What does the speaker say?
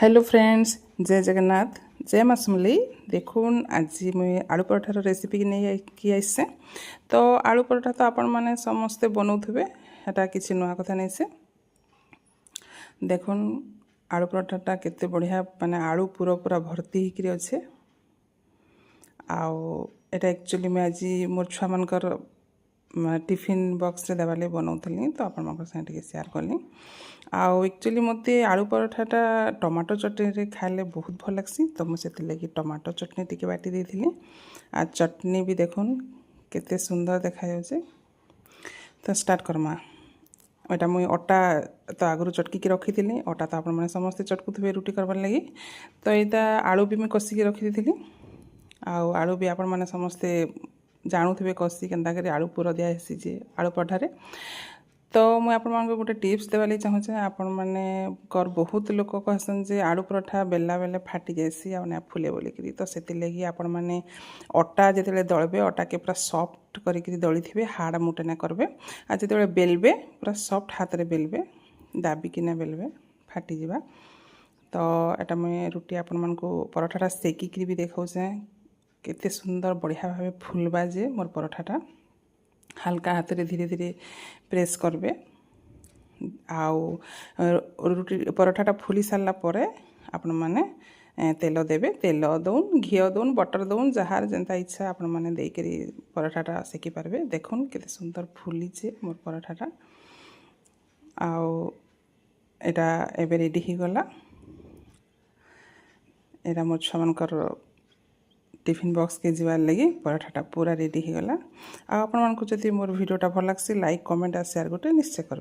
Hello friends, जय जगन्नाथ, जय माँ समली। देखुन आज मुई आलू पराठार रेसिपी नहीं कि आइसे। तो आलू पराठा तो आपण मैंने समस्ते बनाऊे, हेटा किसी नुआ कथा नहीं से। देखुन आलू पराठाटा केते बढ़िया, माने आलू पूरा पूरा भर्ती होकर अच्छे। आउ एटा एक्चुअली मैं आज मोर छुआ मानकर टिफिन बॉक्स रे देवाले बनाऊली, तो आपण साथे शेयर कली। आउ एक्चुअली मते आलू पराठाटा टमाटो चटनी खाइले बहुत भल लगसी, तो मुझे लगी टमाटो चटनी टिके बाटी देथिली। आ चटनी भी देखुन केते सुंदर देखा जाउछे। तो स्टार्ट करमा। एटा मुई अटा तो आगु चटकी रखी थी। अटा तो आपण मैंने समस्ते चटकुथे रुटी करवार लगी। तो यहाँ आलू भी मुझे कषिकी रखी थी। आलू भी आपण मैंने समस्ते जानूथे कषि केन्ता कर आलू पूरा दिखासी जे आलू पराठारे। तो मुझे आपण गोटे टिप्स देवाली चाहूँचे। आपण मैंने बहुत लोक कहसन जे आलू पराठा बेला बेले फाटी जाएसी आ फुले बोलिकी। तो से लगी आपण मैंने अटा जिते दलबे अटा के पूरा सॉफ्ट करी दली थे, हार्ड मुटे ना करबे। आ जिते बेलबे पूरा सॉफ्ट हाथ रे बेलबे, दाबिकिना बेलबे, फाटी जावा। तो एटा मुझे रुटी आपण मानकु पराठाटा सेकिकी भी देखाऊचे केते सुंदर बढ़िया भावे फुलबा जे मोर पराठाटा। हल्का हाथ रे धीरे धीरे प्रेस करबे। आउ रुटी पराठाटा फुली सारा परे आपण माने तेल देबे। तेल दौन, घी दौन, बटर दौन, जहार जेंता इच्छा आपण माने देकरी पराठाटा सेकी पारबे। देखुन केते सुंदर फुली जे मोर पराठाटा। आउ एटा एबे रेडी ही गला। एटा मोर छुआ मानकर टिफिन बॉक्स के जीवार लगी पराठाटा पूरा रेडी ही गला। आ आपण मानकु जदि मोर वीडियोटा भल लागसी, लाइक, कमेंट आ शेयर गोटे निश्चय कर।